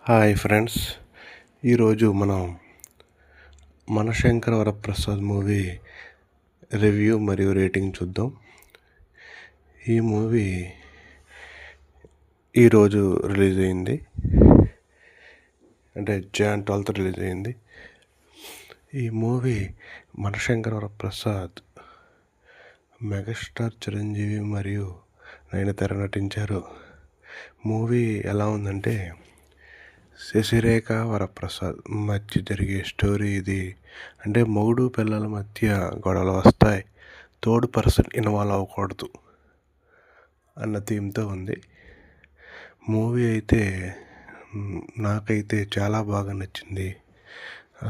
Hi friends, ఈరోజు మనం మనశంకర Varaprasad movie review మరియు రేటింగ్ చూద్దాం. ఈ మూవీ ఈరోజు రిలీజ్ అయింది, అంటే Jan 12th రిలీజ్ అయింది. ఈ మూవీ మనశంకర వరప్రసాద్, మెగాస్టార్ చిరంజీవి మరియు నయనతార నటించారు. మూవీ ఎలా ఉందంటే, శశిరేఖ వరప్రసాద్ మధ్య జరిగే స్టోరీ ఇది. అంటే మొగుడు పిల్లల మధ్య గొడవలు వస్తాయి, థర్డ్ పర్సన్ ఇన్వాల్వ్ అవ్వకూడదు అన్న థీమ్తో ఉంది. మూవీ అయితే నాకైతే చాలా బాగా నచ్చింది.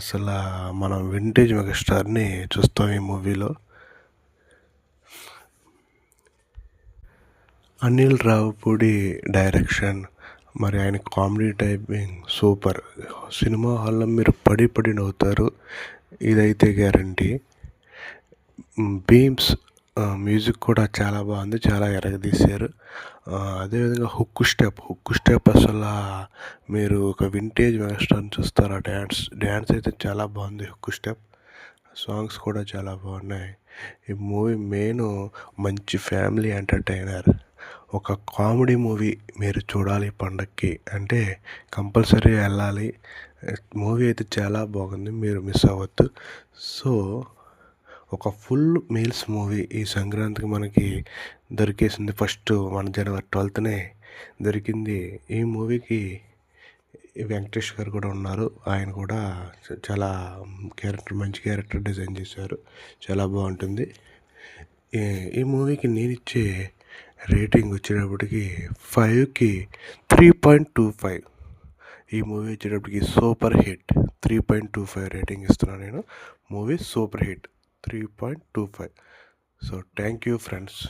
అసలు మనం వింటేజ్ మెగాస్టార్ని చూస్తాం ఈ మూవీలో. అనిల్ రావిపూడి డైరెక్షన్, మరి ఆయన కామెడీ టైపింగ్ సూపర్. సినిమా హాల్లో మీరు పడి నవ్వుతారు, ఇదైతే గ్యారంటీ. బీమ్స్ మ్యూజిక్ కూడా చాలా బాగుంది, చాలా ఎరగదీశారు. అదేవిధంగా హుక్ స్టెప్ అసలు మీరు ఒక వింటేజ్ మెగాస్టార్ని చూస్తారు. ఆ డ్యాన్స్ అయితే చాలా బాగుంది. హుక్ స్టెప్ సాంగ్స్ కూడా చాలా బాగున్నాయి. ఈ మూవీ మెయిన్ మంచి ఫ్యామిలీ ఎంటర్టైనర్, ఒక కామెడీ మూవీ. మీరు చూడాలి పండక్కి అంటే కంపల్సరీ వెళ్ళాలి. మూవీ అయితే చాలా బాగుంది, మీరు మిస్ అవ్వద్దు. సో ఒక ఫుల్ మీల్స్ మూవీ ఈ సంక్రాంతికి మనకి దొరికేసింది. ఫస్ట్ మన January 12th దొరికింది. ఈ మూవీకి వెంకటేష్ గారు కూడా ఉన్నారు. ఆయన కూడా చాలా మంచి క్యారెక్టర్ డిజైన్ చేశారు, చాలా బాగుంటుంది. ఈ మూవీకి నేను ఇచ్చే రేటింగ్ వచ్చేటప్పటికి 5కి 3.25. ఈ మూవీ వచ్చేటప్పటికి సూపర్ హిట్. 3.25 రేటింగ్ ఇస్తున్నాను నేను. Movie super hit 3.25. So thank you friends.